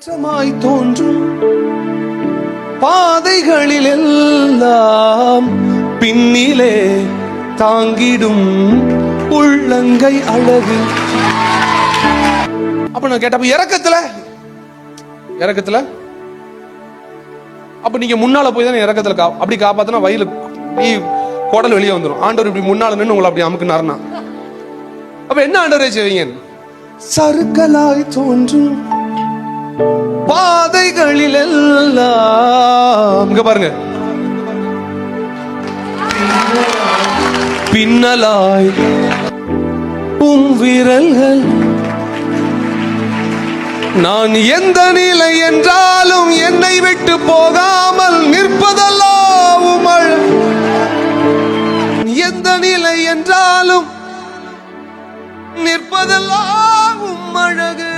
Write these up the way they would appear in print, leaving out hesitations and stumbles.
தோன்றும் பாதைகளில் எல்லாம் பின்னிலே தாங்கிடும் உள்ளங்கை அழகு. அப்ப நான் கேட்டப்ப இறக்கத்துல அப்ப நீங்க முன்னால போய் தான் இறக்கத்துல அப்படி காப்பாத்தினா வயலு குடல் வெளியே வந்துடும். ஆண்டவர் இப்படி முன்னால நின்று உங்களை அப்படி அமுக்குனாருன்னா அப்ப என்ன ஆண்டவரே செய்வீங்க? சறுக்கலாய் தோன்றும் பாதைகளில் எல்லாம் இங்க பாருங்க, பின்னலாய் விரல்கள். நான் எந்த நிலை என்றாலும் என்னை விட்டு போகாமல் நிற்பதெல்லாம் எந்த நிலை என்றாலும் நிற்பதெல்லாம் அழகு,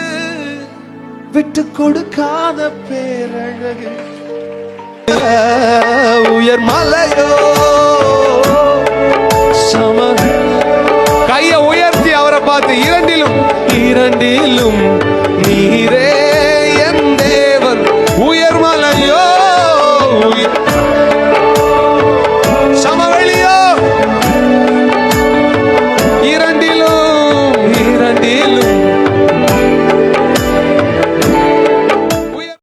விட்டு கொடுக்காத பேரழகு. உயர் மலையோ